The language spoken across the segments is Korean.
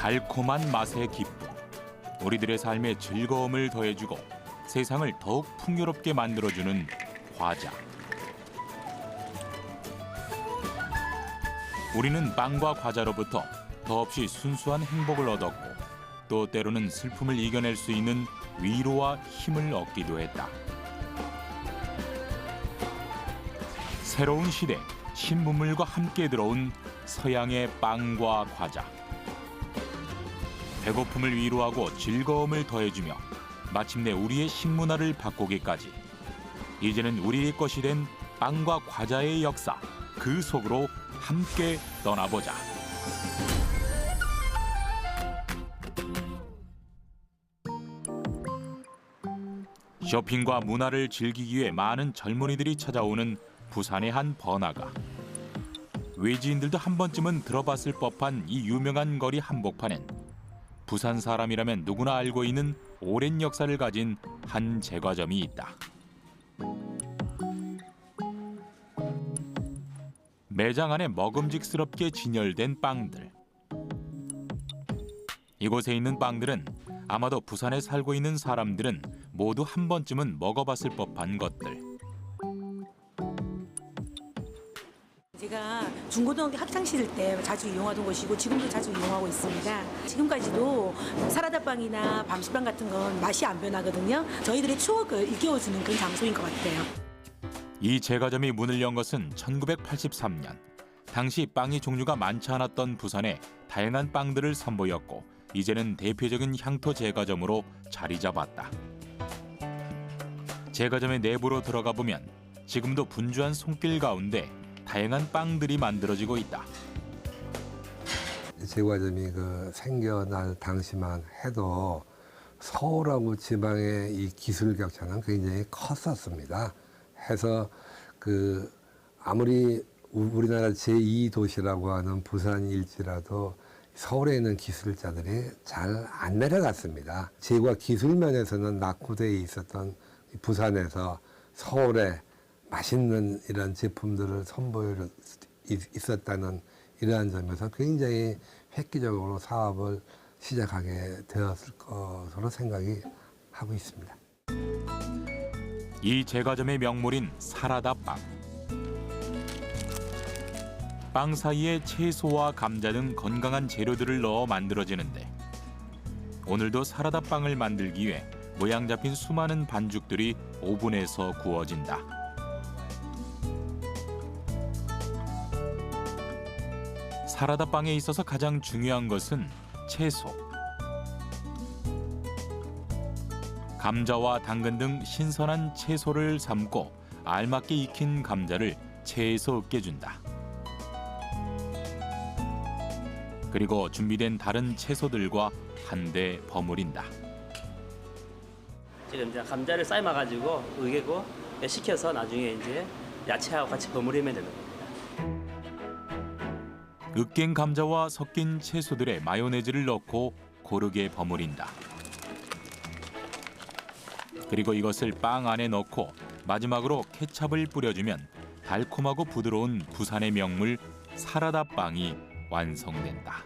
달콤한 맛의 기쁨, 우리들의 삶에 즐거움을 더해주고 세상을 더욱 풍요롭게 만들어주는 과자. 우리는 빵과 과자로부터 더없이 순수한 행복을 얻었고 또 때로는 슬픔을 이겨낼 수 있는 위로와 힘을 얻기도 했다. 새로운 시대, 신문물과 함께 들어온 서양의 빵과 과자. 배고픔을 위로하고 즐거움을 더해주며 마침내 우리의 식문화를 바꾸기까지 이제는 우리의 것이 된 빵과 과자의 역사, 그 속으로 함께 떠나보자. 쇼핑과 문화를 즐기기 위해 많은 젊은이들이 찾아오는 부산의 한 번화가. 외지인들도 한 번쯤은 들어봤을 법한 이 유명한 거리 한복판엔 부산 사람이라면 누구나 알고 있는 오랜 역사를 가진 한 제과점이 있다. 매장 안에 먹음직스럽게 진열된 빵들. 이곳에 있는 빵들은 아마도 부산에 살고 있는 사람들은 모두 한 번쯤은 먹어봤을 법한 것들. 제가 중고등학교 학창시절 때 자주 이용하던 곳이고 지금도 자주 이용하고 있습니다. 지금까지도 사라다빵이나 밤시빵 같은 건 맛이 안 변하거든요. 저희들의 추억을 일깨워주는 그런 장소인 것 같아요. 이 제과점이 문을 연 것은 1983년. 당시 빵의 종류가 많지 않았던 부산에 다양한 빵들을 선보였고 이제는 대표적인 향토 제과점으로 자리 잡았다. 제과점의 내부로 들어가 보면 지금도 분주한 손길 가운데 다양한 빵들이 만들어지고 있다. 제과점이 생겨날 당시만 해도 서울하고 지방의 이 기술 격차는 굉장히 컸었습니다. 해서 아무리 우리나라 제2도시라고 하는 부산일지라도 서울에 있는 기술자들이 잘 안 내려갔습니다. 제과 기술 면에서는 낙후되어 있었던 부산에서 서울에 맛있는 이런 제품들을 선보일 수 있었다는 이러한 점에서 굉장히 획기적으로 사업을 시작하게 되었을 것으로 생각이 하고 있습니다. 이 제과점의 명물인 사라다빵. 빵 사이에 채소와 감자 등 건강한 재료들을 넣어 만들어지는데 오늘도 사라다빵을 만들기 위해 모양 잡힌 수많은 반죽들이 오븐에서 구워진다. 사라다빵에 있어서 가장 중요한 것은 채소. 감자와 당근 등 신선한 채소를 삶고 알맞게 익힌 감자를 체에서 으깨준다. 그리고 준비된 다른 채소들과 한데 버무린다. 지금 이제 감자를 삶아가지고 으개고 식혀서 나중에 이제 야채하고 같이 버무리면 되는 겁니다. 으깬 감자와 섞인 채소들에 마요네즈를 넣고 고르게 버무린다. 그리고 이것을 빵 안에 넣고 마지막으로 케찹을 뿌려주면 달콤하고 부드러운 부산의 명물 사라다빵이 완성된다.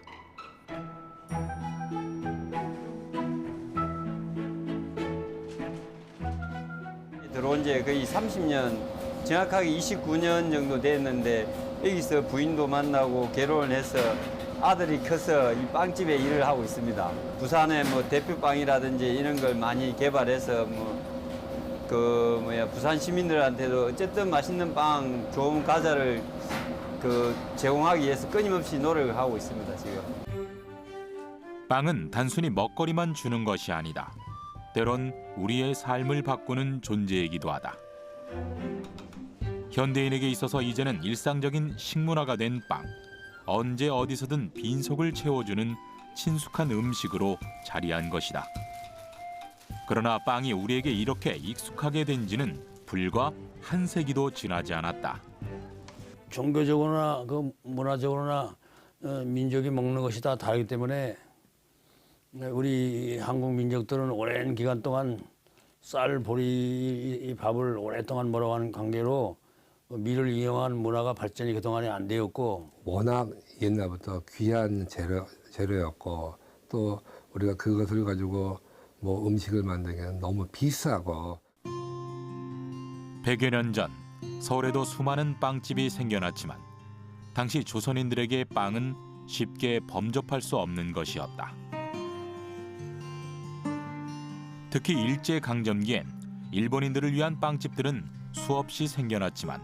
들어온 지 거의 30년, 정확하게 29년 정도 됐는데 여기서 부인도 만나고 결혼을 해서 아들이 커서 이 빵집에 일을 하고 있습니다. 부산의 대표 빵이라든지 이런 걸 많이 개발해서 부산 시민들한테도 어쨌든 맛있는 빵, 좋은 과자를 제공하기 위해서 끊임없이 노력을 하고 있습니다, 지금. 빵은 단순히 먹거리만 주는 것이 아니다. 때론 우리의 삶을 바꾸는 존재이기도 하다. 현대인에게 있어서 이제는 일상적인 식문화가 된 빵. 언제 어디서든 빈속을 채워주는 친숙한 음식으로 자리한 것이다. 그러나 빵이 우리에게 이렇게 익숙하게 된 지는 불과 한 세기도 지나지 않았다. 종교적으로나 문화적으로나 민족이 먹는 것이 다 다르기 때문에 우리 한국 민족들은 오랜 기간 동안 쌀, 보리, 밥을 오랫동안 먹어가는 관계로 밀을 이용한 문화가 발전이 그동안에 안 되었고 워낙 옛날부터 귀한 재료였고 또 우리가 그것을 가지고 뭐 음식을 만들기는 너무 비싸고 100여 년 전 서울에도 수많은 빵집이 생겨났지만 당시 조선인들에게 빵은 쉽게 범접할 수 없는 것이었다. 특히 일제강점기엔 일본인들을 위한 빵집들은 수없이 생겨났지만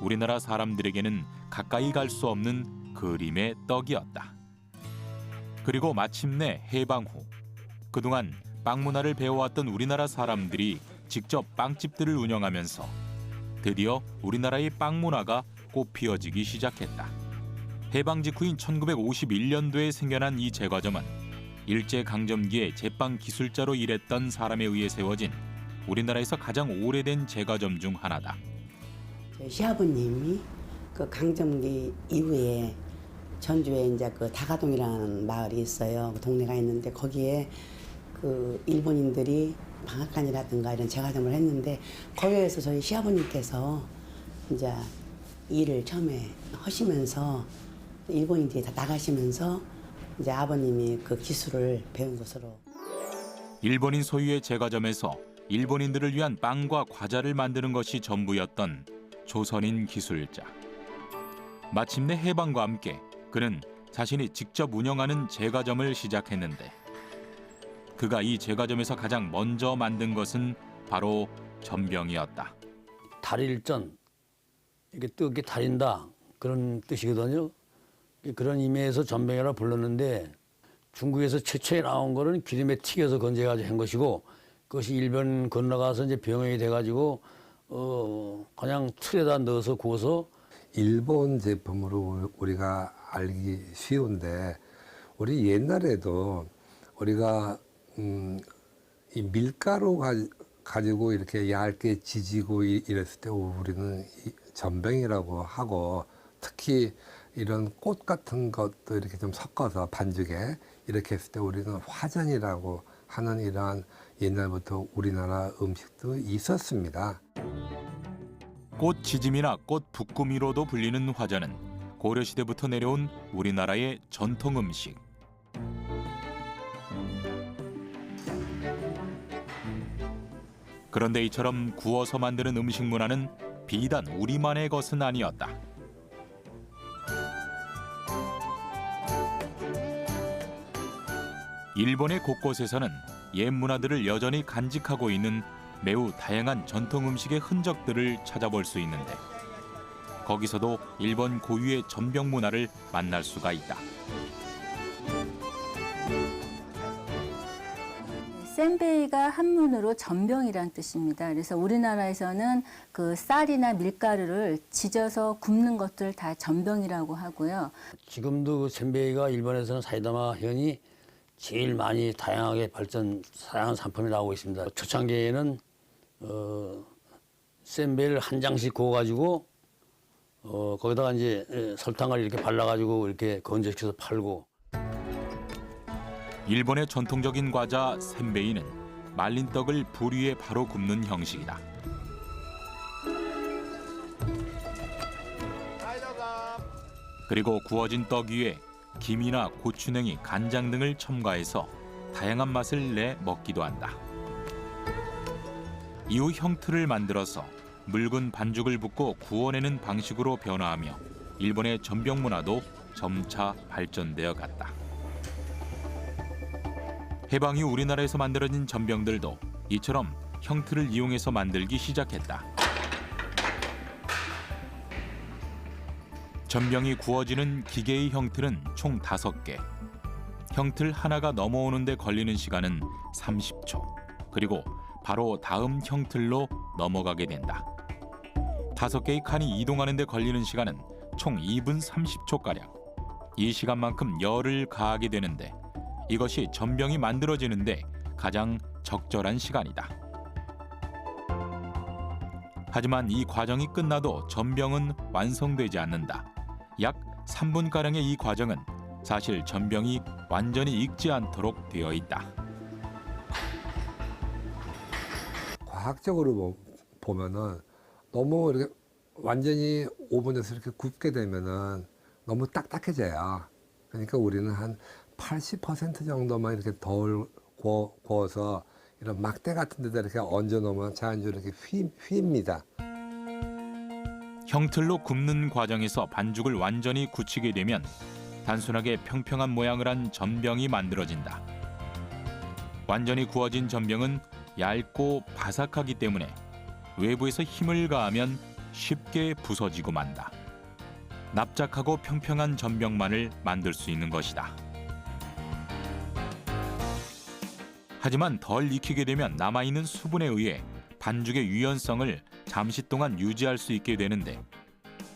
우리나라 사람들에게는 가까이 갈 수 없는 그림의 떡이었다. 그리고 마침내 해방 후 그동안 빵 문화를 배워왔던 우리나라 사람들이 직접 빵집들을 운영하면서 드디어 우리나라의 빵 문화가 꽃피어지기 시작했다. 해방 직후인 1951년도에 생겨난 이 제과점은 일제강점기에 제빵 기술자로 일했던 사람에 의해 세워진 우리나라에서 가장 오래된 제과점 중 하나다. 저희 시아버님이 그 강점기 이후에 전주에 이제 그 다가동이라는 마을이 있어요. 그 동네가 있는데 거기에 그 일본인들이 방앗간이라든가 이런 제과점을 했는데 거기에서 저희 시아버님께서 이제 일을 처음에 하시면서 일본인들이 다 나가시면서 이제 아버님이 그 기술을 배운 것으로. 일본인 소유의 제과점에서 일본인들을 위한 빵과 과자를 만드는 것이 전부였던 조선인 기술자. 마침내 해방과 함께 그는 자신이 직접 운영하는 제과점을 시작했는데 그가 이 제과점에서 가장 먼저 만든 것은 바로 전병이었다. 달일전, 이게 뜨겁게 달인다 그런 뜻이거든요. 그런 의미에서 전병이라 불렀는데 중국에서 최초에 나온 거는 기름에 튀겨서 건져가지고 한 것이고 그것이 일본 건너가서 이제 병행이 돼가지고 그냥 틀에다 넣어서 구워서 일본 제품으로 우리가 알기 쉬운데 우리 옛날에도 우리가 이 밀가루 가지고 이렇게 얇게 지지고 이랬을 때 우리는 전병이라고 하고 특히 이런 꽃 같은 것도 이렇게 좀 섞어서 반죽에 이렇게 했을 때 우리는 화전이라고 하는 이러한 옛날부터 우리나라 음식도 있었습니다. 꽃 지짐이나 꽃 붓구미로도 불리는 화전은 고려시대부터 내려온 우리나라의 전통 음식. 그런데 이처럼 구워서 만드는 음식 문화는 비단 우리만의 것은 아니었다. 일본의 곳곳에서는 옛 문화들을 여전히 간직하고 있는 매우 다양한 전통 음식의 흔적들을 찾아볼 수 있는데 거기서도 일본 고유의 전병 문화를 만날 수가 있다. 센베이가 한문으로 전병이란 뜻입니다. 그래서 우리나라에서는 그 쌀이나 밀가루를 지져서 굽는 것들 다 전병이라고 하고요. 지금도 그 센베이가 일본에서는 사이다마 현이 제일 많이 다양하게 다양한 상품이 나오고 있습니다. 초창기에는 센베이를 한 장씩 구워가지고 거기다가 이제 설탕을 이렇게 발라가지고 이렇게 건조시켜서 팔고. 일본의 전통적인 과자 센베이는 말린 떡을 불 위에 바로 굽는 형식이다. 그리고 구워진 떡 위에 김이나 고추냉이, 간장 등을 첨가해서 다양한 맛을 내 먹기도 한다. 이후 형틀을 만들어서 묽은 반죽을 붓고 구워내는 방식으로 변화하며 일본의 전병 문화도 점차 발전되어 갔다. 해방 이후 우리나라에서 만들어진 전병들도 이처럼 형틀을 이용해서 만들기 시작했다. 전병이 구워지는 기계의 형틀은 총 5개. 형틀 하나가 넘어오는 데 걸리는 시간은 30초. 그리고 바로 다음 형틀로 넘어가게 된다. 5개의 칸이 이동하는 데 걸리는 시간은 총 2분 30초가량. 이 시간만큼 열을 가하게 되는데 이것이 전병이 만들어지는데 가장 적절한 시간이다. 하지만 이 과정이 끝나도 전병은 완성되지 않는다. 약 3분가량의 이 과정은 사실 전병이 완전히 익지 않도록 되어 있다. 과학적으로 보면은 너무 이렇게 완전히 오븐에서 이렇게 굽게 되면은 너무 딱딱해져요. 그러니까 우리는 한 80% 정도만 이렇게 덜 구워서 이런 막대 같은 데다 이렇게 얹어 놓으면 자연적으로 이렇게 휩니다. 형틀로 굽는 과정에서 반죽을 완전히 굳히게 되면 단순하게 평평한 모양을 한 전병이 만들어진다. 완전히 구워진 전병은 얇고 바삭하기 때문에 외부에서 힘을 가하면 쉽게 부서지고 만다. 납작하고 평평한 전병만을 만들 수 있는 것이다. 하지만 덜 익히게 되면 남아있는 수분에 의해 반죽의 유연성을 잠시 동안 유지할 수 있게 되는데,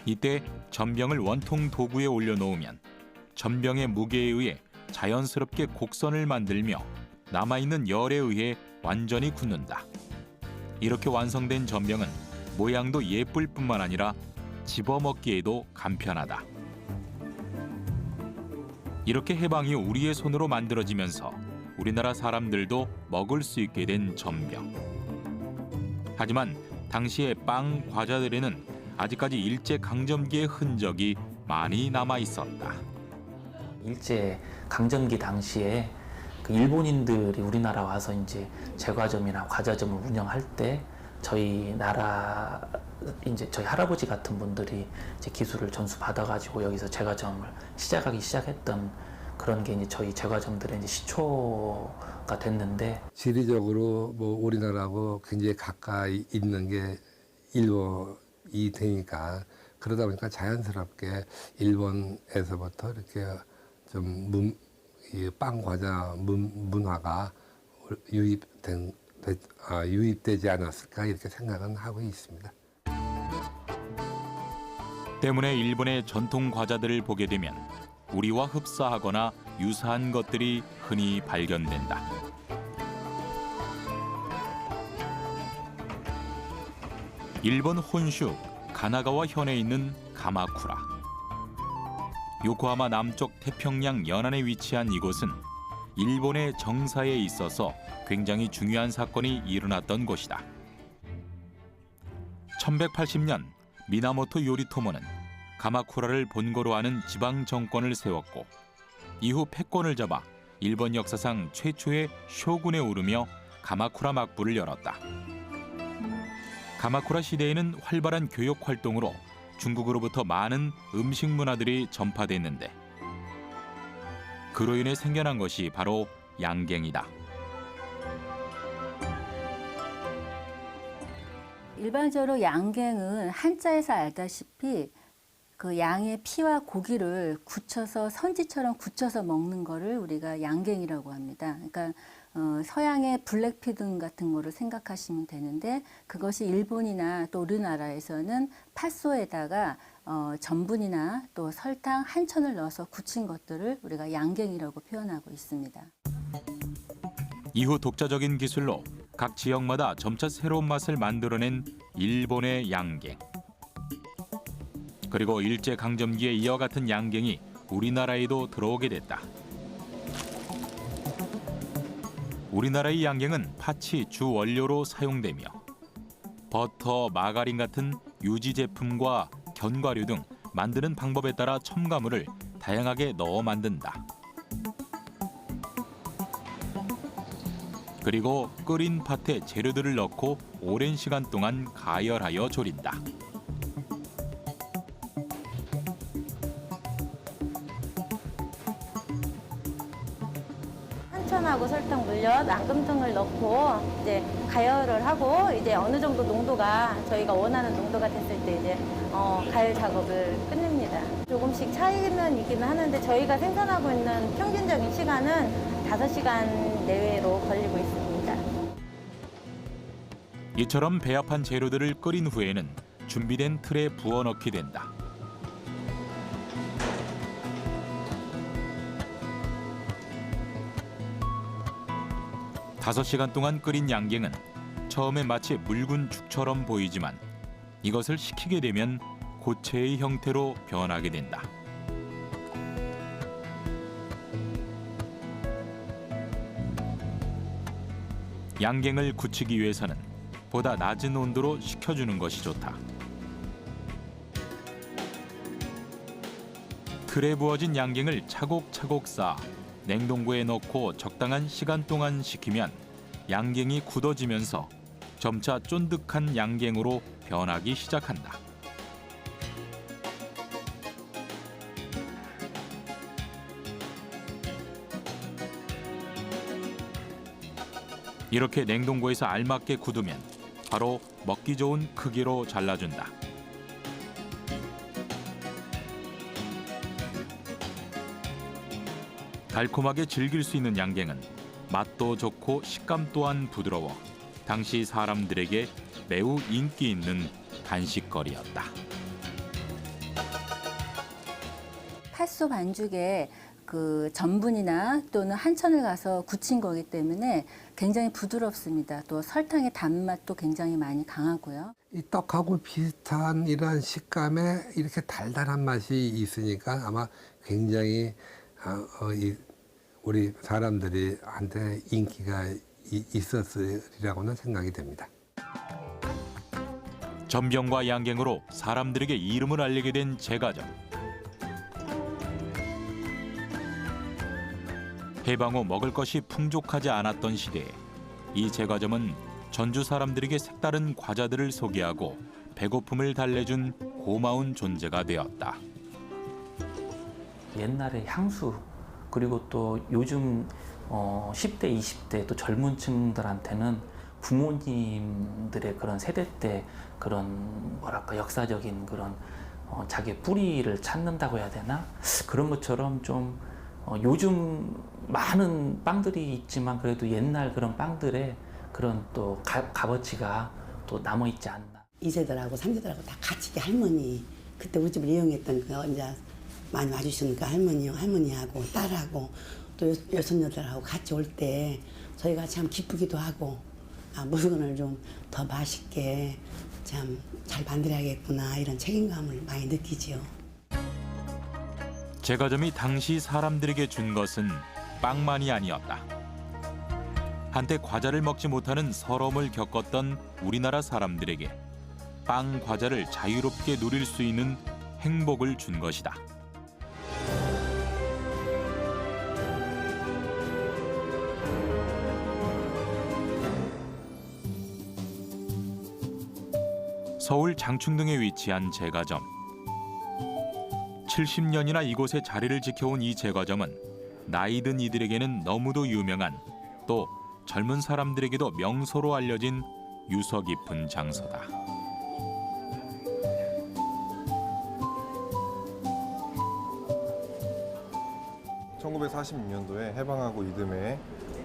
이때 전병을 원통 도구에 올려놓으면 전병의 무게에 의해 자연스럽게 곡선을 만들며 남아있는 열에 의해 완전히 굳는다. 이렇게 완성된 전병은 모양도 예쁠 뿐만 아니라 집어먹기에도 간편하다. 이렇게 해방이 우리의 손으로 만들어지면서 우리나라 사람들도 먹을 수 있게 된 전병. 하지만 당시의 빵 과자들에는 아직까지 일제강점기의 흔적이 많이 남아 있었다. 일제 강점기 당시에 그 일본인들이 우리나라 와서 이제 제과점이나 과자점을 운영할 때 저희 나라 이제 저희 할아버지 같은 분들이 이제 기술을 전수 받아가지고 여기서 제과점을 시작했던 그런 게 이제 저희 제과점들의 이제 시초가 됐는데, 지리적으로 뭐 우리나라하고 굉장히 가까이 있는 게 일본이 되니까 그러다 보니까 자연스럽게 일본에서부터 이렇게 좀 빵 과자 문화가 유입되지 않았을까 이렇게 생각은 하고 있습니다. 때문에 일본의 전통 과자들을 보게 되면 우리와 흡사하거나 유사한 것들이 흔히 발견된다. 일본 혼슈 가나가와 현에 있는 가마쿠라. 요코하마 남쪽 태평양 연안에 위치한 이곳은 일본의 정사에 있어서 굉장히 중요한 사건이 일어났던 곳이다. 1180년 미나모토 요리토모는 가마쿠라를 본거로 하는 지방 정권을 세웠고, 이후 패권을 잡아 일본 역사상 최초의 쇼군에 오르며 가마쿠라 막부를 열었다. 가마쿠라 시대에는 활발한 교역 활동으로 중국으로부터 많은 음식 문화들이 전파됐는데, 그로 인해 생겨난 것이 바로 양갱이다. 일반적으로 양갱은 한자에서 알다시피 그 양의 피와 고기를 굳혀서 선지처럼 굳혀서 먹는 거를 우리가 양갱이라고 합니다. 그러니까 서양의 블랙피등 같은 거를 생각하시면 되는데, 그것이 일본이나 또 우리나라에서는 팥소에다가 전분이나 또 설탕, 한천을 넣어서 굳힌 것들을 우리가 양갱이라고 표현하고 있습니다. 이후 독자적인 기술로 각 지역마다 점차 새로운 맛을 만들어낸 일본의 양갱. 그리고 일제강점기에 이와 같은 양갱이 우리나라에도 들어오게 됐다. 우리나라의 양갱은 팥이 주 원료로 사용되며 버터, 마가린 같은 유지 제품과 견과류 등 만드는 방법에 따라 첨가물을 다양하게 넣어 만든다. 그리고 끓인 팥에 재료들을 넣고 오랜 시간 동안 가열하여 졸인다. 한천하고 설탕, 물엿, 앙금통을 넣고 이제 가열을 하고, 이제 어느 정도 농도가 저희가 원하는 농도가 됐을 때 이제 가열 작업을 끝냅니다. 조금씩 차이는 있기는 하는데 저희가 생산하고 있는 평균적인 시간은 5시간 내외로 걸리고 있습니다. 이처럼 배합한 재료들을 끓인 후에는 준비된 틀에 부어 넣게 된다. 다섯 시간 동안 끓인 양갱은 처음에 마치 묽은 죽처럼 보이지만 이것을 식히게 되면 고체의 형태로 변하게 된다. 양갱을 굳히기 위해서는 보다 낮은 온도로 식혀주는 것이 좋다. 틀에 부어진 양갱을 차곡차곡 쌓아 냉동고에 넣고 적당한 시간 동안 식히면 양갱이 굳어지면서 점차 쫀득한 양갱으로 변하기 시작한다. 이렇게 냉동고에서 알맞게 굳으면 바로 먹기 좋은 크기로 잘라준다. 달콤하게 즐길 수 있는 양갱은 맛도 좋고 식감 또한 부드러워 당시 사람들에게 매우 인기 있는 간식거리였다. 팥소 반죽에 그 전분이나 또는 한천을 가서 굳힌 거기 때문에 굉장히 부드럽습니다. 또 설탕의 단맛도 굉장히 많이 강하고요. 이 떡하고 비슷한 이런 식감에 이렇게 달달한 맛이 있으니까 아마 굉장히 우리 사람들한테 인기가 있었으리라고는 생각이 됩니다. 전병과 양갱으로 사람들에게 이름을 알리게 된 제과점. 해방 후 먹을 것이 풍족하지 않았던 시대에 이 제과점은 전주 사람들에게 색다른 과자들을 소개하고 배고픔을 달래준 고마운 존재가 되었다. 옛날의 향수 그리고 또 요즘 10대, 20대 또 젊은 층들한테는 부모님들의 그런 세대 때 그런 뭐랄까 역사적인 그런 자기 뿌리를 찾는다고 해야 되나? 그런 것처럼 좀 요즘 많은 빵들이 있지만 그래도 옛날 그런 빵들의 그런 또 값어치가 또 남아있지 않나. 2세들하고 3세들하고 다 같이 할머니 그때 우리 집을 이용했던 그 이제 많이 와주시니까 할머니하고 딸하고 또 여손녀들하고 같이 올 때 저희가 참 기쁘기도 하고 물건을 좀 더 맛있게 참 잘 만들어야겠구나 이런 책임감을 많이 느끼지요. 제과점이 당시 사람들에게 준 것은 빵만이 아니었다. 한때 과자를 먹지 못하는 서러움을 겪었던 우리나라 사람들에게 빵 과자를 자유롭게 누릴 수 있는 행복을 준 것이다. 서울 장충동에 위치한 제과점. 70년이나 이곳에 자리를 지켜온 이 제과점은 나이든 이들에게는 너무도 유명한 또 젊은 사람들에게도 명소로 알려진 유서 깊은 장소다. (1946년도에) 해방하고 이듬해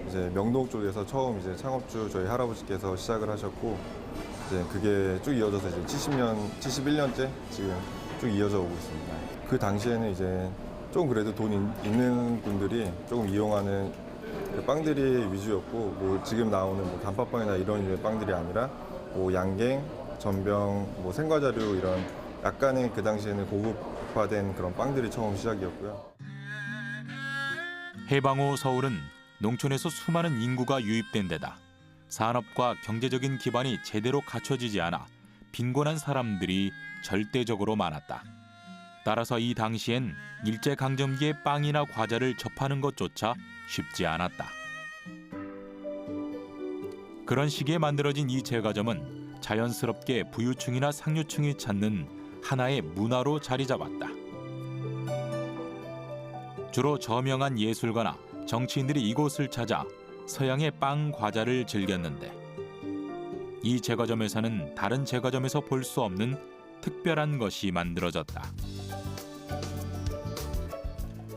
이제 명동 쪽에서 처음 이제 창업주 저희 할아버지께서 시작을 하셨고 이제 그게 쭉 이어져서 이제 71년째 지금 쭉 이어져 오고 있습니다. 그 당시에는 이제 조금 그래도 돈 있는 분들이 조금 이용하는 그 빵들이 위주였고 뭐 지금 나오는 뭐 단팥빵이나 이런 류의 빵들이 아니라 뭐 양갱, 전병, 뭐 생과자류 이런 약간의 그 당시에는 고급화된 그런 빵들이 처음 시작이었고요. 해방 후 서울은 농촌에서 수많은 인구가 유입된 데다 산업과 경제적인 기반이 제대로 갖춰지지 않아 빈곤한 사람들이 절대적으로 많았다. 따라서 이 당시엔 일제강점기에 빵이나 과자를 접하는 것조차 쉽지 않았다. 그런 시기에 만들어진 이 제과점은 자연스럽게 부유층이나 상류층이 찾는 하나의 문화로 자리 잡았다. 주로 저명한 예술가나 정치인들이 이곳을 찾아 서양의 빵 과자를 즐겼는데 이 제과점에서는 다른 제과점에서 볼 수 없는 특별한 것이 만들어졌다.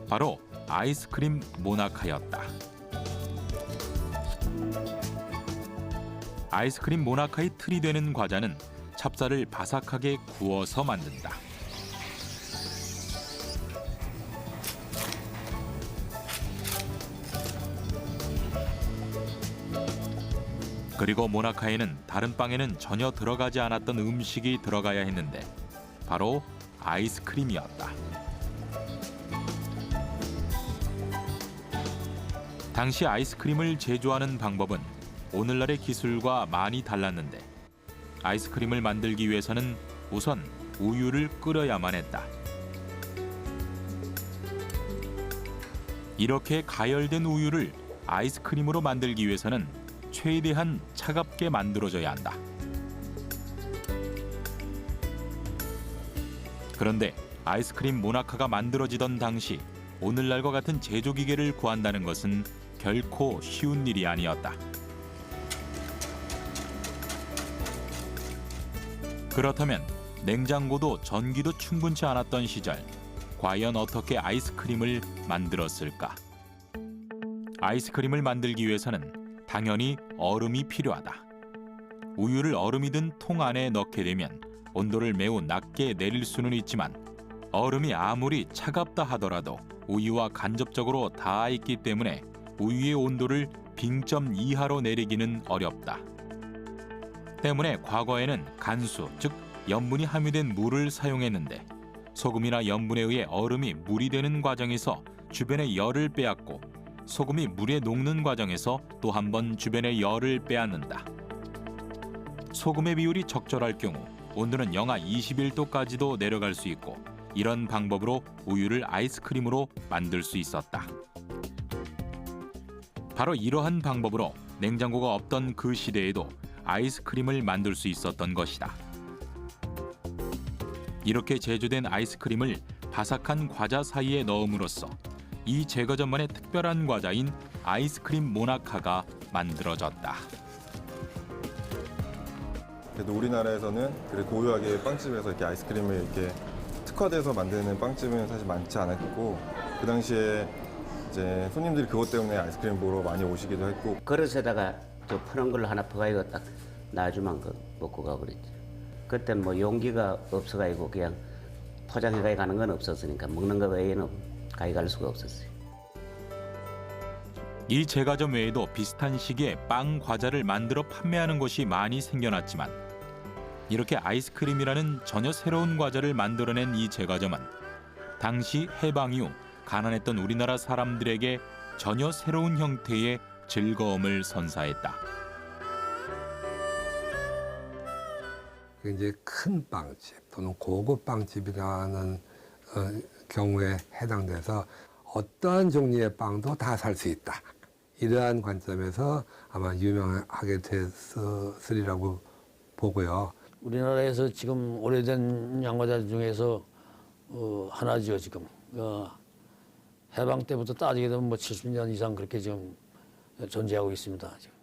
바로 아이스크림 모나카였다. 아이스크림 모나카의 틀이 되는 과자는 찹쌀을 바삭하게 구워서 만든다. 그리고 모나카에는 다른 빵에는 전혀 들어가지 않았던 음식이 들어가야 했는데 바로 아이스크림이었다. 당시 아이스크림을 제조하는 방법은 오늘날의 기술과 많이 달랐는데 아이스크림을 만들기 위해서는 우선 우유를 끓여야만 했다. 이렇게 가열된 우유를 아이스크림으로 만들기 위해서는 최대한 차갑게 만들어져야 한다. 그런데 아이스크림 모나카가 만들어지던 당시 오늘날과 같은 제조기계를 구한다는 것은 결코 쉬운 일이 아니었다. 그렇다면 냉장고도 전기도 충분치 않았던 시절, 과연 어떻게 아이스크림을 만들었을까? 아이스크림을 만들기 위해서는 당연히 얼음이 필요하다. 우유를 얼음이 든 통 안에 넣게 되면 온도를 매우 낮게 내릴 수는 있지만 얼음이 아무리 차갑다 하더라도 우유와 간접적으로 닿아 있기 때문에 우유의 온도를 빙점 이하로 내리기는 어렵다. 때문에 과거에는 간수, 즉 염분이 함유된 물을 사용했는데 소금이나 염분에 의해 얼음이 물이 되는 과정에서 주변의 열을 빼앗고 소금이 물에 녹는 과정에서 또 한 번 주변의 열을 빼앗는다. 소금의 비율이 적절할 경우 온도는 영하 21도까지도 내려갈 수 있고 이런 방법으로 우유를 아이스크림으로 만들 수 있었다. 바로 이러한 방법으로 냉장고가 없던 그 시대에도 아이스크림을 만들 수 있었던 것이다. 이렇게 제조된 아이스크림을 바삭한 과자 사이에 넣음으로써 이 제과점만의 특별한 과자인 아이스크림 모나카가 만들어졌다. 그래도 우리나라에서는 그래 고유하게 빵집에서 이렇게 아이스크림을 이렇게 특화돼서 만드는 빵집은 사실 많지 않았고 그 당시에 이제 손님들이 그것 때문에 아이스크림 보러 많이 오시기도 했고 그릇에다가 저 푸른 걸로 하나 퍼가지고 딱 놔주면 먹고 가고 그랬죠. 그때 뭐 용기가 없어가지고 그냥 포장해 가는 건 없었으니까 먹는 거 외에는 가져갈 수가 없었어요. 이 제과점 외에도 비슷한 시기에 빵 과자를 만들어 판매하는 곳이 많이 생겨났지만 이렇게 아이스크림이라는 전혀 새로운 과자를 만들어낸 이 제과점은 당시 해방 이후 가난했던 우리나라 사람들에게 전혀 새로운 형태의 즐거움을 선사했다. 이제 큰 빵집 또는 고급 빵집이라는 경우에 해당돼서 어떠한 종류의 빵도 다 살 수 있다. 이러한 관점에서 아마 유명하게 됐으리라고 보고요. 우리나라에서 지금 오래된 양과자 중에서 하나죠 지금. 해방 때부터 따지게 되면 뭐 70년 이상 그렇게 지금 존재하고 있습니다. 지금.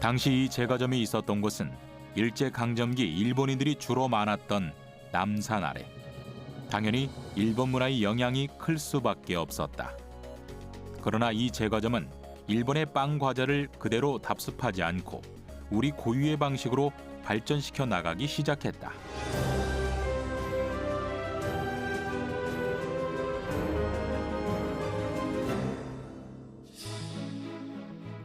당시 이 제과점이 있었던 곳은 일제강점기 일본인들이 주로 많았던 남산 아래. 당연히 일본 문화의 영향이 클 수밖에 없었다. 그러나 이 제과점은 일본의 빵 과자를 그대로 답습하지 않고 우리 고유의 방식으로 발전시켜 나가기 시작했다.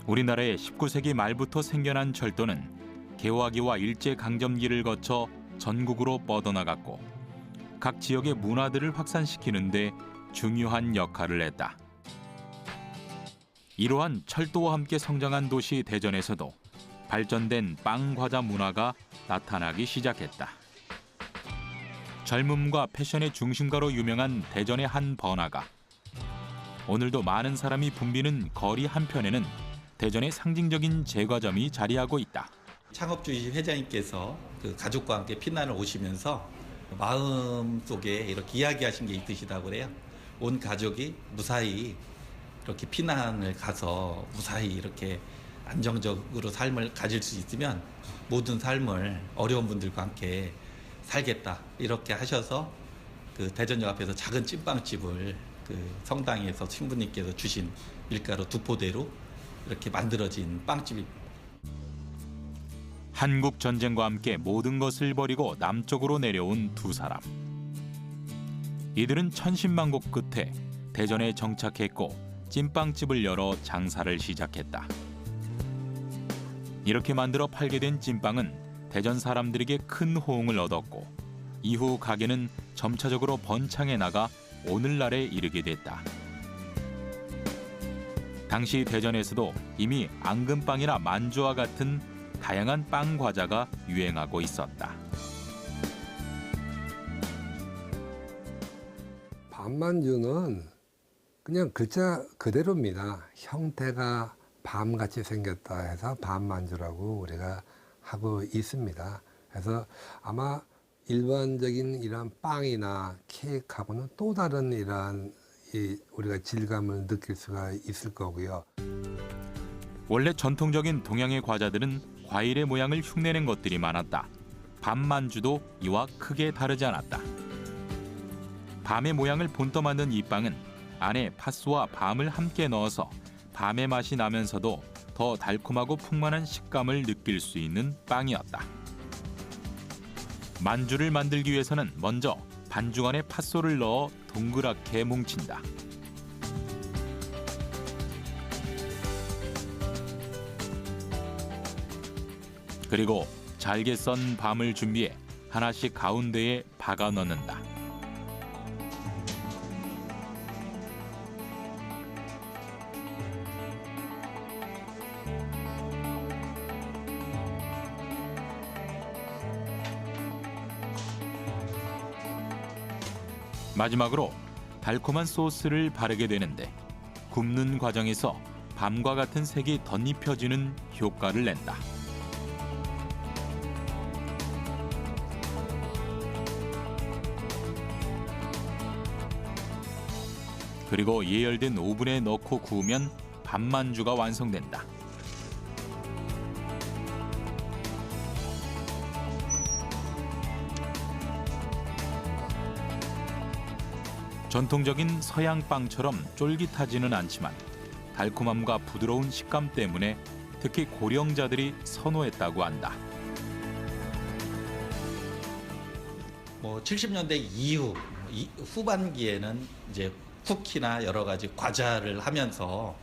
우리나라의 19세기 말부터 생겨난 철도는 개화기와 일제강점기를 거쳐 전국으로 뻗어나갔고 각 지역의 문화들을 확산시키는 데 중요한 역할을 했다. 이러한 철도와 함께 성장한 도시 대전에서도 발전된 빵 과자 문화가 나타나기 시작했다. 젊음과 패션의 중심가로 유명한 대전의 한 번화가. 오늘도 많은 사람이 붐비는 거리 한편에는 대전의 상징적인 제과점이 자리하고 있다. 창업주의 회장님께서 그 가족과 함께 피난을 오시면서 마음속에 이렇게 이야기하신 게 있으시다고 그래요. 온 가족이 무사히 이렇게 피난을 가서 무사히 이렇게 안정적으로 삶을 가질 수 있으면 모든 삶을 어려운 분들과 함께 살겠다 이렇게 하셔서 그 대전역 앞에서 작은 찐빵집을 그 성당에서 신부님께서 주신 밀가루 2포대로 이렇게 만들어진 빵집입니다. 한국 전쟁과 함께 모든 것을 버리고 남쪽으로 내려온 두 사람. 이들은 천신만고 끝에 대전에 정착했고 찐빵집을 열어 장사를 시작했다. 이렇게 만들어 팔게 된 찐빵은 대전 사람들에게 큰 호응을 얻었고 이후 가게는 점차적으로 번창해 나가 오늘날에 이르게 됐다. 당시 대전에서도 이미 앙금빵이나 만주와 같은 다양한 빵 과자가 유행하고 있었다. 밤만주는 그냥 글자 그대로입니다. 형태가 밤같이 생겼다 해서 밤만주라고 우리가 하고 있습니다. 그래서 아마 일반적인 이런 빵이나 케이크하고는 또 다른 이러한 우리가 질감을 느낄 수가 있을 거고요. 원래 전통적인 동양의 과자들은 과일의 모양을 흉내낸 것들이 많았다. 밤만주도 이와 크게 다르지 않았다. 밤의 모양을 본떠 만든 이 빵은 안에 팥소와 밤을 함께 넣어서 밤의 맛이 나면서도 더 달콤하고 풍만한 식감을 느낄 수 있는 빵이었다. 만주를 만들기 위해서는 먼저 반죽 안에 팥소를 넣어 동그랗게 뭉친다. 그리고 잘게 썬 밤을 준비해 하나씩 가운데에 박아 넣는다. 마지막으로 달콤한 소스를 바르게 되는데 굽는 과정에서 밤과 같은 색이 덧입혀지는 효과를 낸다. 그리고 예열된 오븐에 넣고 구우면 밤만주가 완성된다. 전통적인 서양 빵처럼 쫄깃하지는 않지만 달콤함과 부드러운 식감 때문에 특히 고령자들이 선호했다고 한다. 70년대 이후 후반기에는 이제 쿠키나 여러 가지 과자를 하면서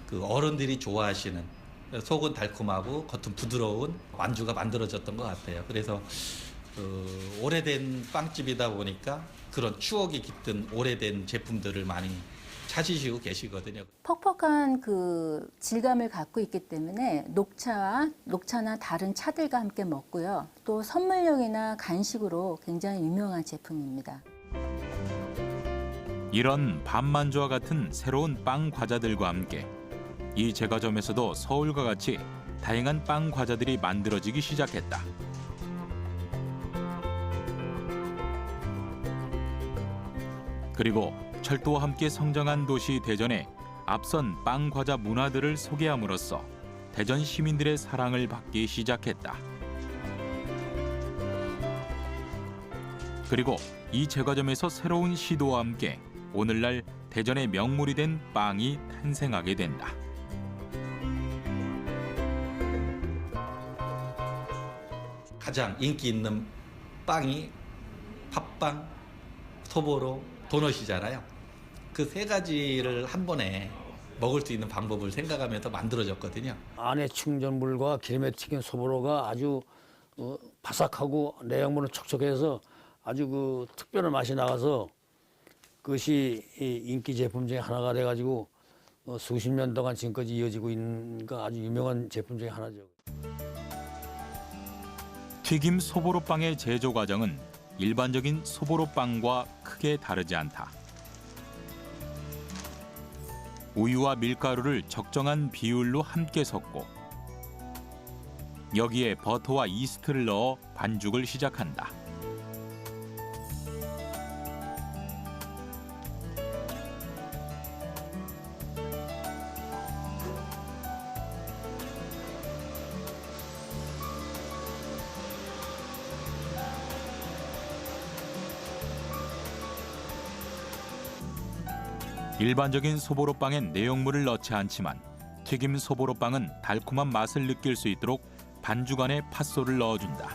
그 어른들이 좋아하시는 속은 달콤하고 겉은 부드러운 만주가 만들어졌던 것 같아요. 그래서 오래된 빵집이다 보니까 그런 추억이 깃든 오래된 제품들을 많이 찾으시고 계시거든요. 퍽퍽한 그 질감을 갖고 있기 때문에 녹차나 다른 차들과 함께 먹고요. 또 선물용이나 간식으로 굉장히 유명한 제품입니다. 이런 밤만주와 같은 새로운 빵 과자들과 함께 이 제과점에서도 서울과 같이 다양한 빵 과자들이 만들어지기 시작했다. 그리고 철도와 함께 성장한 도시 대전에 앞선 빵 과자 문화들을 소개함으로써 대전 시민들의 사랑을 받기 시작했다. 그리고 이 제과점에서 새로운 시도와 함께 오늘날 대전의 명물이 된 빵이 탄생하게 된다. 가장 인기 있는 빵이 팥빵, 소보로, 도넛이잖아요. 그 세 가지를 한 번에 먹을 수 있는 방법을 생각하면서 만들어졌거든요. 안에 충전물과 기름에 튀긴 소보로가 아주 바삭하고 내용물은 촉촉해서 아주 그 특별한 맛이 나가서 그것이 인기 제품 중에 하나가 돼가지고 수십 년 동안 지금까지 이어지고 있는 그 아주 유명한 제품 중에 하나죠. 튀김 소보로빵의 제조 과정은 일반적인 소보로빵과 크게 다르지 않다. 우유와 밀가루를 적정한 비율로 함께 섞고 여기에 버터와 이스트를 넣어 반죽을 시작한다. 일반적인 소보로빵엔 내용물을 넣지 않지만 튀김 소보로빵은 달콤한 맛을 느낄 수 있도록 반죽 안에 팥소를 넣어준다.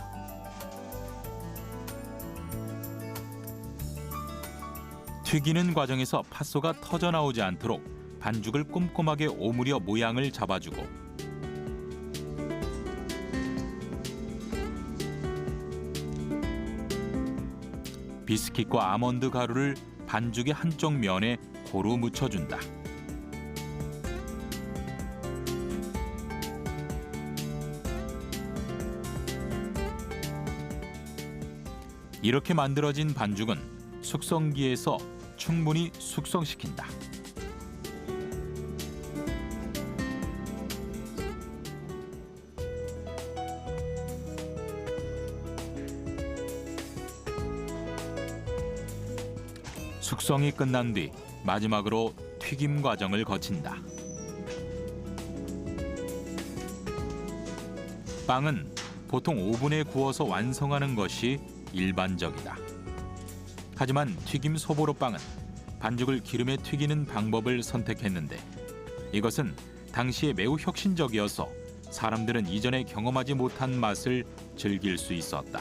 튀기는 과정에서 팥소가 터져나오지 않도록 반죽을 꼼꼼하게 오므려 모양을 잡아주고 비스킷과 아몬드 가루를 반죽의 한쪽 면에 고루 묻혀준다. 이렇게 만들어진 반죽은 숙성기에서 충분히 숙성시킨다. 숙성이 끝난 뒤 마지막으로 튀김 과정을 거친다. 빵은 보통 오븐에 구워서 완성하는 것이 일반적이다. 하지만 튀김 소보로빵은 반죽을 기름에 튀기는 방법을 선택했는데 이것은 당시에 매우 혁신적이어서 사람들은 이전에 경험하지 못한 맛을 즐길 수 있었다.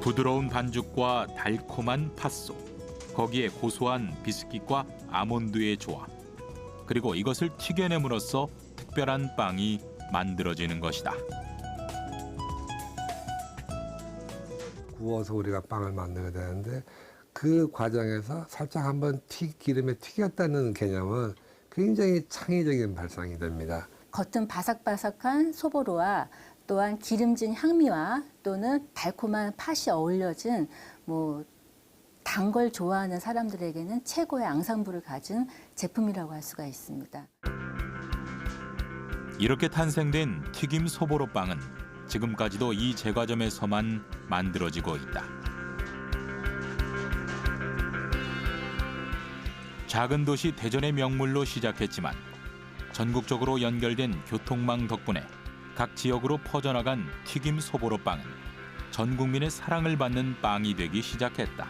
부드러운 반죽과 달콤한 팥속, 거기에 고소한 비스킷과 아몬드의 조합, 그리고 이것을 튀겨냄으로써 특별한 빵이 만들어지는 것이다. 구워서 우리가 빵을 만들게 되는데 그 과정에서 살짝 한번 기름에 튀겼다는 개념은 굉장히 창의적인 발상이 됩니다. 겉은 바삭바삭한 소보로와 또한 기름진 향미와 또는 달콤한 팥이 어울려진 단 걸 좋아하는 사람들에게는 최고의 앙상블을 가진 제품이라고 할 수가 있습니다. 이렇게 탄생된 튀김 소보로 빵은 지금까지도 이 제과점에서만 만들어지고 있다. 작은 도시 대전의 명물로 시작했지만 전국적으로 연결된 교통망 덕분에 각 지역으로 퍼져나간 튀김 소보로 빵은 전 국민의 사랑을 받는 빵이 되기 시작했다.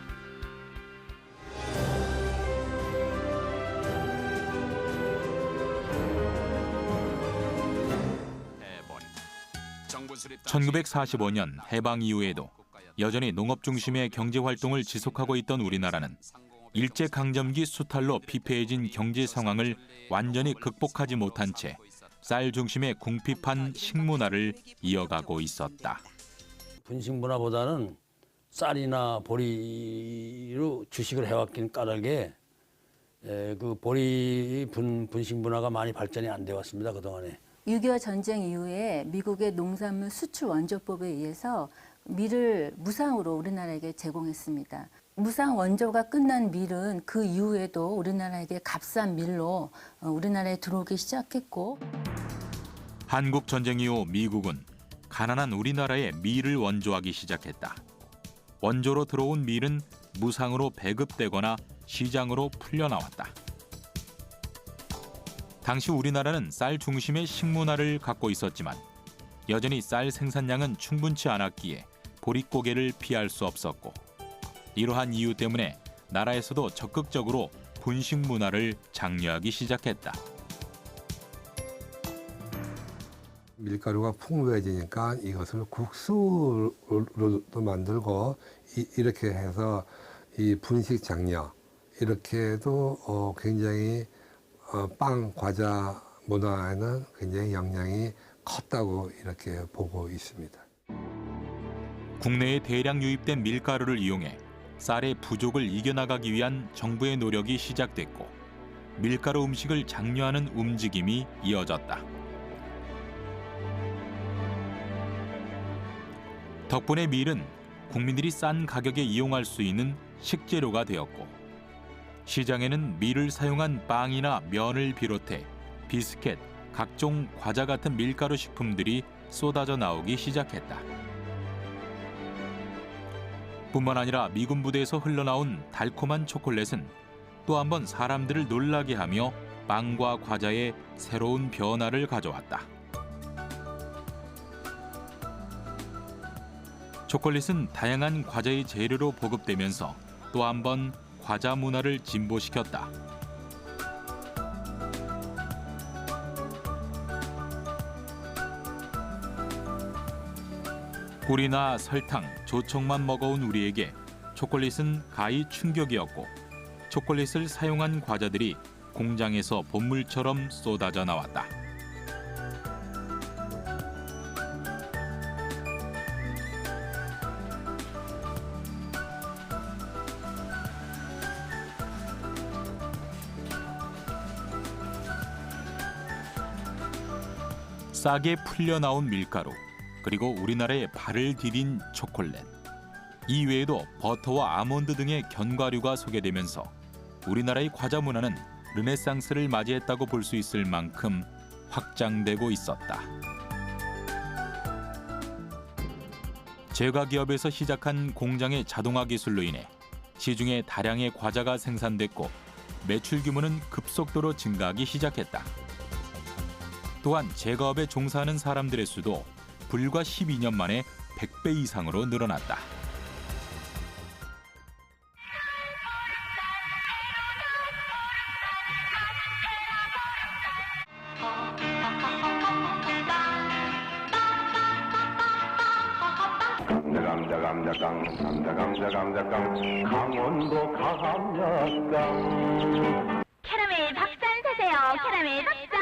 (1945년) 해방 이후에도 여전히 농업 중심의 경제 활동을 지속하고 있던 우리나라는 일제강점기 수탈로 피폐해진 경제 상황을 완전히 극복하지 못한 채 쌀 중심의 궁핍한 식문화를 이어가고 있었다. 분식문화보다는 쌀이나 보리로 주식을 해왔긴 까닭에 그 보리 분식문화가 많이 발전이 안 돼 왔습니다, 그동안에. 6.25 전쟁 이후에 미국의 농산물 수출 원조법에 의해서 밀을 무상으로 우리나라에게 제공했습니다. 무상 원조가 끝난 밀은 그 이후에도 우리나라에게 값싼 밀로 우리나라에 들어오기 시작했고, 한국 전쟁 이후 미국은 가난한 우리나라에 밀을 원조하기 시작했다. 원조로 들어온 밀은 무상으로 배급되거나 시장으로 풀려나왔다. 당시 우리나라는 쌀 중심의 식문화를 갖고 있었지만 여전히 쌀 생산량은 충분치 않았기에 보릿고개를 피할 수 없었고, 이러한 이유 때문에 나라에서도 적극적으로 분식 문화를 장려하기 시작했다. 밀가루가 풍부해지니까 이것을 국수로도 만들고 이렇게 해서 이 분식 장려 이렇게도 굉장히 빵, 과자 문화에는 굉장히 영향이 컸다고 이렇게 보고 있습니다. 국내에 대량 유입된 밀가루를 이용해 쌀의 부족을 이겨나가기 위한 정부의 노력이 시작됐고 밀가루 음식을 장려하는 움직임이 이어졌다. 덕분에 밀은 국민들이 싼 가격에 이용할 수 있는 식재료가 되었고 시장에는 밀을 사용한 빵이나 면을 비롯해 비스켓, 각종 과자 같은 밀가루 식품들이 쏟아져 나오기 시작했다. 뿐만 아니라 미군 부대에서 흘러나온 달콤한 초콜릿은 또 한 번 사람들을 놀라게 하며 빵과 과자에 새로운 변화를 가져왔다. 초콜릿은 다양한 과자의 재료로 보급되면서 또 한 번 과자 문화를 진보시켰다. 꿀이나 설탕, 조청만 먹어온 우리에게 초콜릿은 가히 충격이었고 초콜릿을 사용한 과자들이 공장에서 본물처럼 쏟아져 나왔다. 싸게 풀려나온 밀가루, 그리고 우리나라의 발을 디딘 초콜릿. 이 외에도 버터와 아몬드 등의 견과류가 소개되면서 우리나라의 과자 문화는 르네상스를 맞이했다고 볼 수 있을 만큼 확장되고 있었다. 제과 기업에서 시작한 공장의 자동화 기술로 인해 시중에 다량의 과자가 생산됐고 매출 규모는 급속도로 증가하기 시작했다. 또한 제과업에 종사하는 사람들의 수도 불과 12년 만에 100배 이상으로 늘어났다. 강원도 감자깡 캐러멜 박산 사세요. 캐러멜 박산.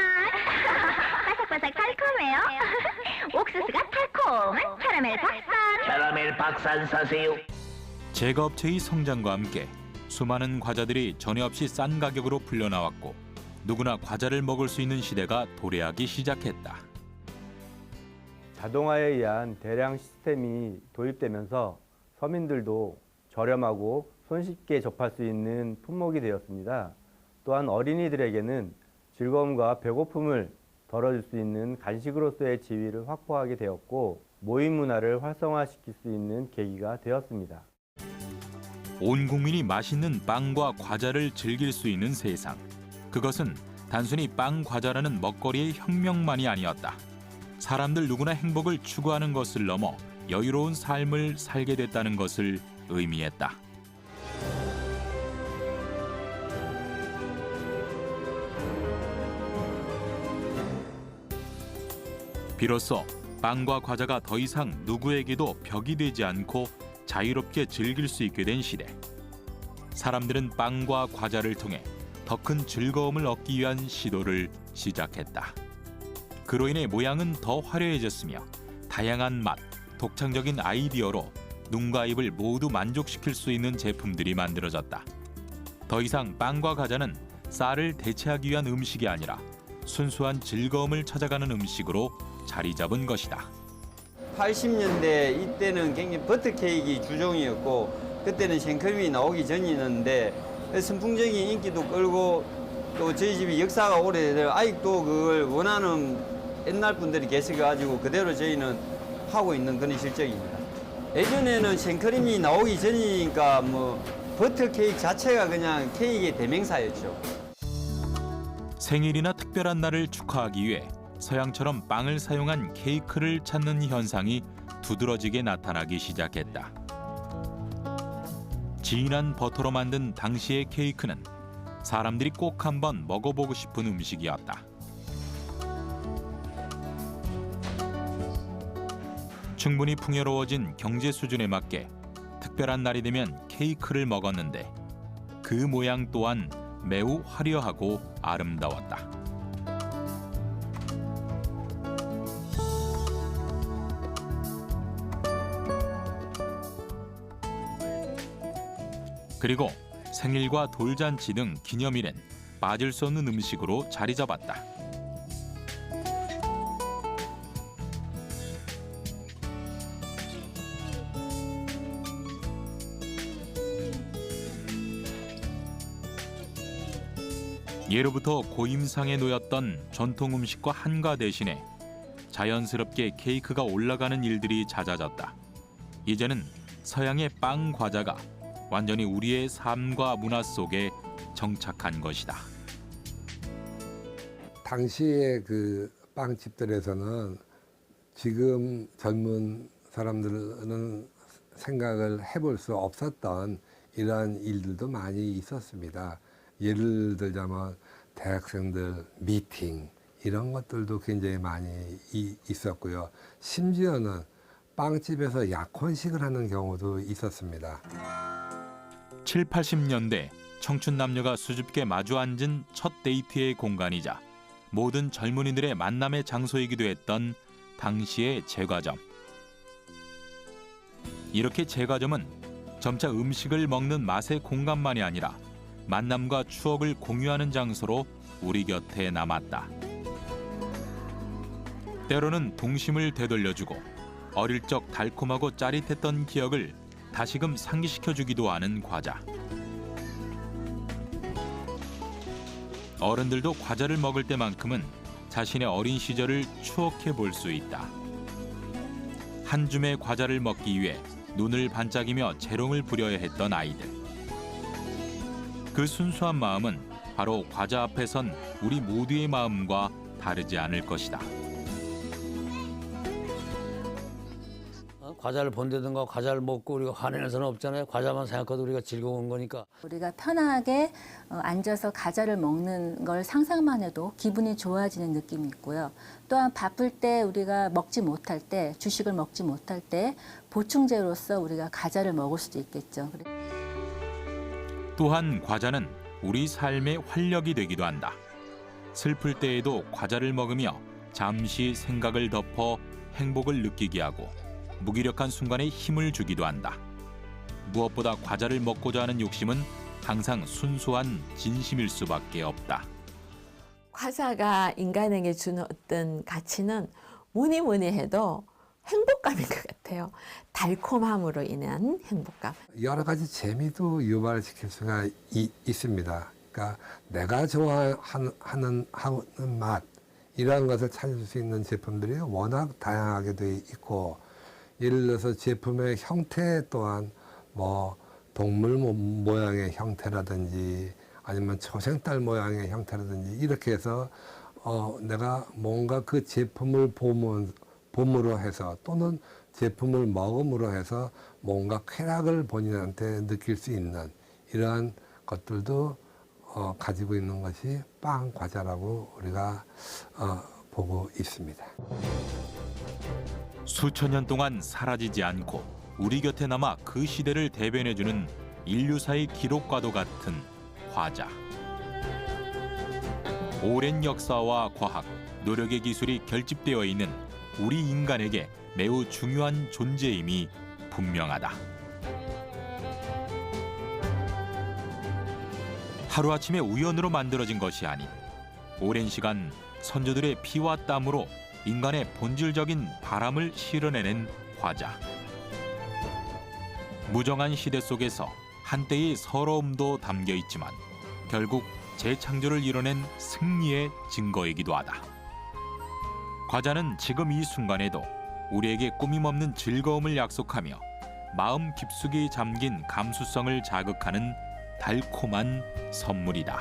바삭바삭 달콤해요. 옥수수가 달콤한 캐러멜 박산. 캐러멜 박산 사세요. 제과업체의 성장과 함께 수많은 과자들이 전혀 없이 싼 가격으로 풀려나왔고 누구나 과자를 먹을 수 있는 시대가 도래하기 시작했다. 자동화에 의한 대량 시스템이 도입되면서 서민들도 저렴하고 손쉽게 접할 수 있는 품목이 되었습니다. 또한 어린이들에게는 즐거움과 배고픔을 덜어줄 수 있는 간식으로서의 지위를 확보하게 되었고 모임 문화를 활성화시킬 수 있는 계기가 되었습니다. 온 국민이 맛있는 빵과 과자를 즐길 수 있는 세상. 그것은 단순히 빵, 과자라는 먹거리의 혁명만이 아니었다. 사람들 누구나 행복을 추구하는 것을 넘어 여유로운 삶을 살게 됐다는 것을 의미했다. 비로소 빵과 과자가 더 이상 누구에게도 벽이 되지 않고 자유롭게 즐길 수 있게 된 시대. 사람들은 빵과 과자를 통해 더 큰 즐거움을 얻기 위한 시도를 시작했다. 그로 인해 모양은 더 화려해졌으며 다양한 맛, 독창적인 아이디어로 눈과 입을 모두 만족시킬 수 있는 제품들이 만들어졌다. 더 이상 빵과 과자는 쌀을 대체하기 위한 음식이 아니라 순수한 즐거움을 찾아가는 음식으로 자리 잡은 것이다. 80년대 이때는 굉장히 버터케이크 주종이었고 그때는 생크림이 나오기 전이었는데 선풍적인 인기도 끌고 또 저희 집이 역사가 오래돼서 아직도 그걸 원하는 옛날 분들이 계셔가지고 그대로 저희는 하고 있는 그런 실정입니다. 예전에는 생크림이 나오기 전이니까 뭐 버터케이크 자체가 그냥 케이크의 대명사였죠. 생일이나 특별한 날을 축하하기 위해 서양처럼 빵을 사용한 케이크를 찾는 현상이 두드러지게 나타나기 시작했다. 진한 버터로 만든 당시의 케이크는 사람들이 꼭 한번 먹어보고 싶은 음식이었다. 충분히 풍요로워진 경제 수준에 맞게 특별한 날이 되면 케이크를 먹었는데 그 모양 또한 매우 화려하고 아름다웠다. 그리고 생일과 돌잔치 등 기념일엔 빠질 수 없는 음식으로 자리 잡았다. 예로부터 고임상에 놓였던 전통 음식과 한가 대신에 자연스럽게 케이크가 올라가는 일들이 잦아졌다. 이제는 서양의 빵 과자가 완전히 우리의 삶과 문화 속에 정착한 것이다. 당시에 그 빵집들에서는 지금 젊은 사람들은 생각을 해볼 수 없었던 이러한 일들도 많이 있었습니다. 예를 들자면 대학생들 미팅 이런 것들도 굉장히 많이 있었고요. 심지어는 빵집에서 약혼식을 하는 경우도 있었습니다. 7, 80년대 청춘 남녀가 수줍게 마주 앉은 첫 데이트의 공간이자 모든 젊은이들의 만남의 장소이기도 했던 당시의 제과점. 이렇게 제과점은 점차 음식을 먹는 맛의 공간만이 아니라 만남과 추억을 공유하는 장소로 우리 곁에 남았다. 때로는 동심을 되돌려주고 어릴 적 달콤하고 짜릿했던 기억을 다시금 상기시켜주기도 하는 과자. 어른들도 과자를 먹을 때만큼은 자신의 어린 시절을 추억해 볼 수 있다. 한 줌의 과자를 먹기 위해 눈을 반짝이며 재롱을 부려야 했던 아이들. 그 순수한 마음은 바로 과자 앞에 선 우리 모두의 마음과 다르지 않을 것이다. 과자를 본다든가 과자를 먹고 우리가 화내는 사람 없잖아요. 과자만 생각해도 우리가 즐거운 거니까. 우리가 편하게 앉아서 과자를 먹는 걸 상상만 해도 기분이 좋아지는 느낌이 있고요. 또한 바쁠 때 우리가 먹지 못할 때, 주식을 먹지 못할 때 보충제로서 우리가 과자를 먹을 수도 있겠죠. 또한 과자는 우리 삶의 활력이 되기도 한다. 슬플 때에도 과자를 먹으며 잠시 생각을 덮어 행복을 느끼게 하고 무기력한 순간에 힘을 주기도 한다. 무엇보다 과자를 먹고자 하는 욕심은 항상 순수한 진심일 수밖에 없다. 과자가 인간에게 주는 어떤 가치는 뭐니 해도 행복감인 것 같아요. 달콤함으로 인한 행복감. 여러 가지 재미도 유발시킬 수가 있습니다. 그러니까 내가 좋아하는 맛 이러한 것을 찾을 수 있는 제품들이 워낙 다양하게 돼 있고, 예를 들어서 제품의 형태 또한 뭐 동물 모양의 형태라든지 아니면 초생달 모양의 형태라든지 이렇게 해서 내가 뭔가 그 제품을 봄으로 해서 또는 제품을 먹음으로 해서 뭔가 쾌락을 본인한테 느낄 수 있는 이러한 것들도 가지고 있는 것이 빵 과자라고 우리가 보고 있습니다. 수천 년 동안 사라지지 않고 우리 곁에 남아 그 시대를 대변해주는 인류사의 기록과도 같은 과자. 오랜 역사와 과학, 노력의 기술이 결집되어 있는 우리 인간에게 매우 중요한 존재임이 분명하다. 하루아침에 우연으로 만들어진 것이 아닌 오랜 시간 선조들의 피와 땀으로 인간의 본질적인 바람을 실어내는 과자. 무정한 시대 속에서 한때의 서러움도 담겨 있지만 결국 재창조를 이뤄낸 승리의 증거이기도 하다. 과자는 지금 이 순간에도 우리에게 꾸밈없는 즐거움을 약속하며 마음 깊숙이 잠긴 감수성을 자극하는 달콤한 선물이다.